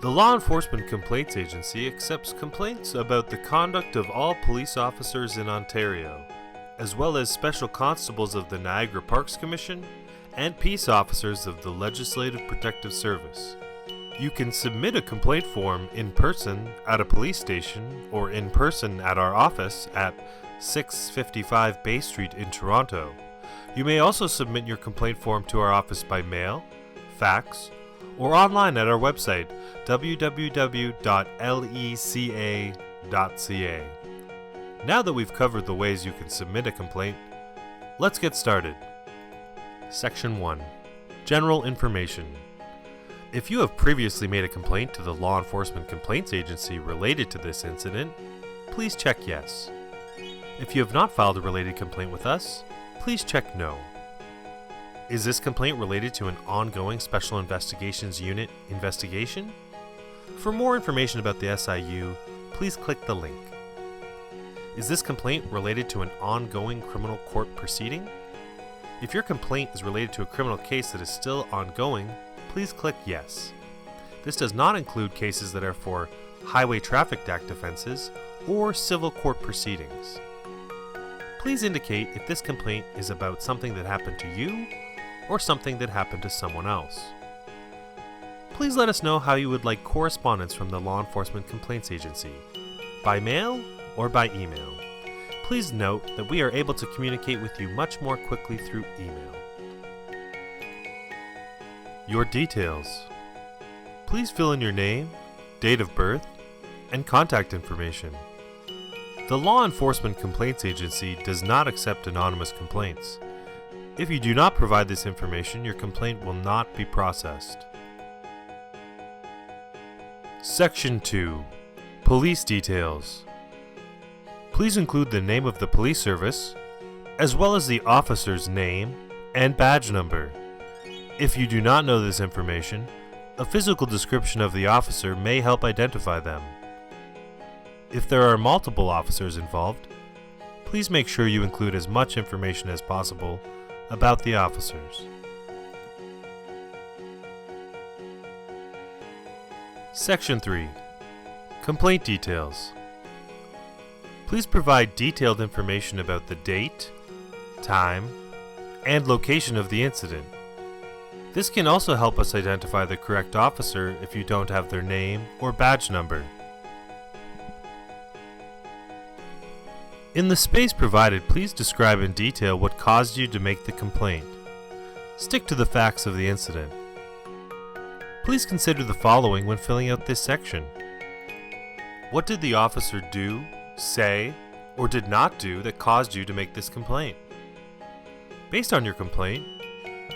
The Law Enforcement Complaints Agency accepts complaints about the conduct of all police officers in Ontario, as well as special constables of the Niagara Parks Commission and peace officers of the Legislative Protective Service. You can submit a complaint form in person at a police station or in person at our office at 655 Bay Street in Toronto. You may also submit your complaint form to our office by mail, fax, or online at our website www.leca.ca. Now that we've covered the ways you can submit a complaint, let's get started. Section 1. General Information. If you have previously made a complaint to the Law Enforcement Complaints Agency related to this incident, please check yes. If you have not filed a related complaint with us, please check no. Is this complaint related to an ongoing Special Investigations Unit investigation? For more information about the SIU, please click the link. Is this complaint related to an ongoing criminal court proceeding? If your complaint is related to a criminal case that is still ongoing, please click yes. This does not include cases that are for Highway Traffic Act offenses or civil court proceedings. Please indicate if this complaint is about something that happened to you or something that happened to someone else. Please let us know how you would like correspondence from the Law Enforcement Complaints Agency, by mail or by email. Please note that we are able to communicate with you much more quickly through email. Your details. Please fill in your name, date of birth, and contact information. The Law Enforcement Complaints Agency does not accept anonymous complaints. If you do not provide this information, your complaint will not be processed. Section 2. Police Details. Please include the name of the police service, as well as the officer's name and badge number. If you do not know this information, a physical description of the officer may help identify them. If there are multiple officers involved, please make sure you include as much information as possible about the officers. Section 3. Complaint Details. Please provide detailed information about the date, time, and location of the incident. This can also help us identify the correct officer if you don't have their name or badge number. In the space provided, please describe in detail what caused you to make the complaint. Stick to the facts of the incident. Please consider the following when filling out this section. What did the officer do, say, or did not do that caused you to make this complaint? Based on your complaint,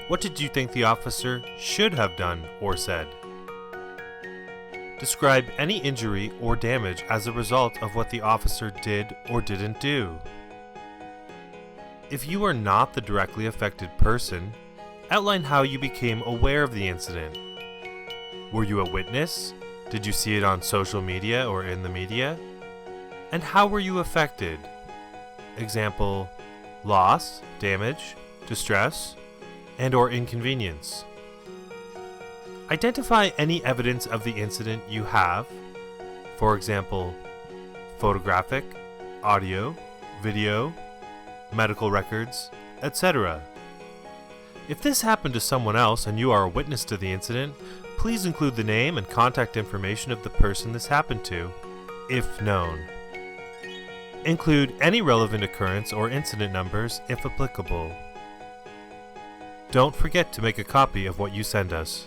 what did you think the officer should have done or said? Describe any injury or damage as a result of what the officer did or didn't do. If you are not the directly affected person, outline how you became aware of the incident. Were you a witness? Did you see it on social media or in the media? And how were you affected? Example, loss, damage, distress, and/or inconvenience. Identify any evidence of the incident you have, for example, photographic, audio, video, medical records, etc. If this happened to someone else and you are a witness to the incident, please include the name and contact information of the person this happened to, if known. Include any relevant occurrence or incident numbers if applicable. Don't forget to make a copy of what you send us.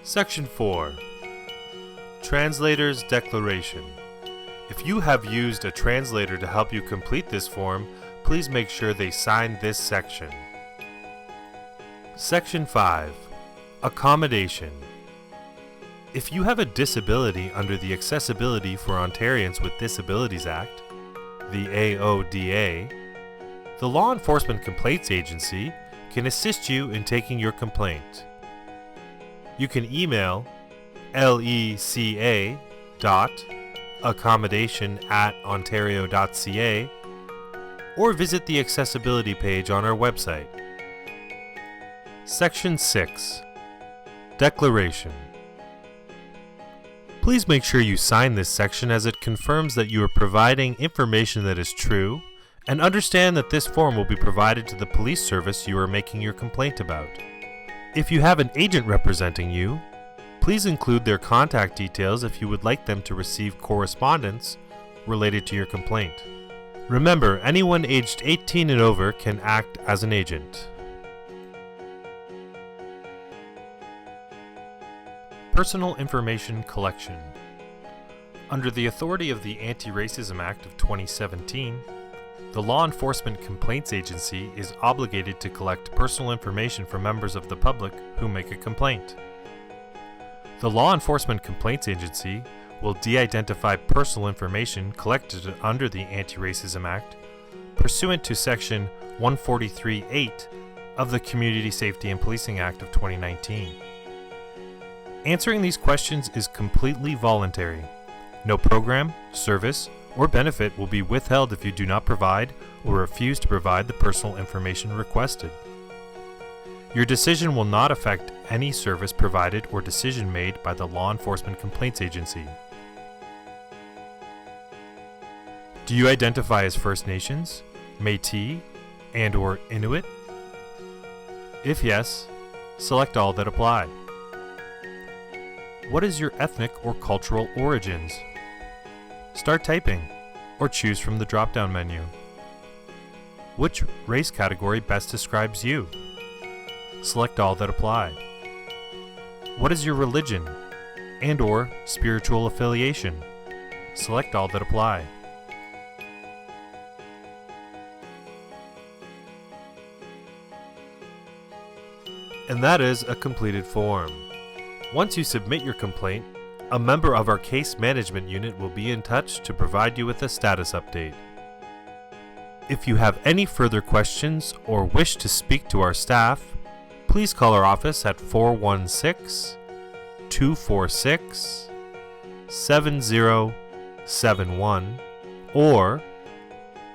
Section 4. Translator's Declaration. If you have used a translator to help you complete this form, please make sure they sign this section. Section 5. Accommodation. If you have a disability under the Accessibility for Ontarians with Disabilities Act, the AODA, the Law Enforcement Complaints Agency can assist you in taking your complaint. You can email leca.accommodation@ontario.ca or visit the accessibility page on our website. Section 6. Declaration. Please make sure you sign this section as it confirms that you are providing information that is true, and understand that this form will be provided to the police service you are making your complaint about. If you have an agent representing you, please include their contact details if you would like them to receive correspondence related to your complaint. Remember, anyone aged 18 and over can act as an agent. Personal Information Collection. Under the authority of the Anti-Racism Act of 2017, the Law Enforcement Complaints Agency is obligated to collect personal information from members of the public who make a complaint. The Law Enforcement Complaints Agency will de-identify personal information collected under the Anti-Racism Act pursuant to Section 143(8) of the Community Safety and Policing Act of 2019. Answering these questions is completely voluntary. No program, service, or benefit will be withheld if you do not provide or refuse to provide the personal information requested. Your decision will not affect any service provided or decision made by the Law Enforcement Complaints Agency. Do you identify as First Nations, Métis, and/or Inuit? If yes, select all that apply. What is your ethnic or cultural origins? Start typing, or choose from the drop-down menu. Which race category best describes you? Select all that apply. What is your religion and/or spiritual affiliation? Select all that apply. And that is a completed form. Once you submit your complaint, a member of our case management unit will be in touch to provide you with a status update. If you have any further questions or wish to speak to our staff, please call our office at 416-246-7071 or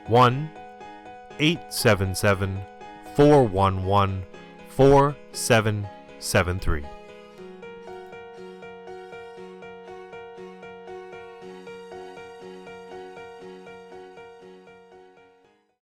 1-877-411-4773.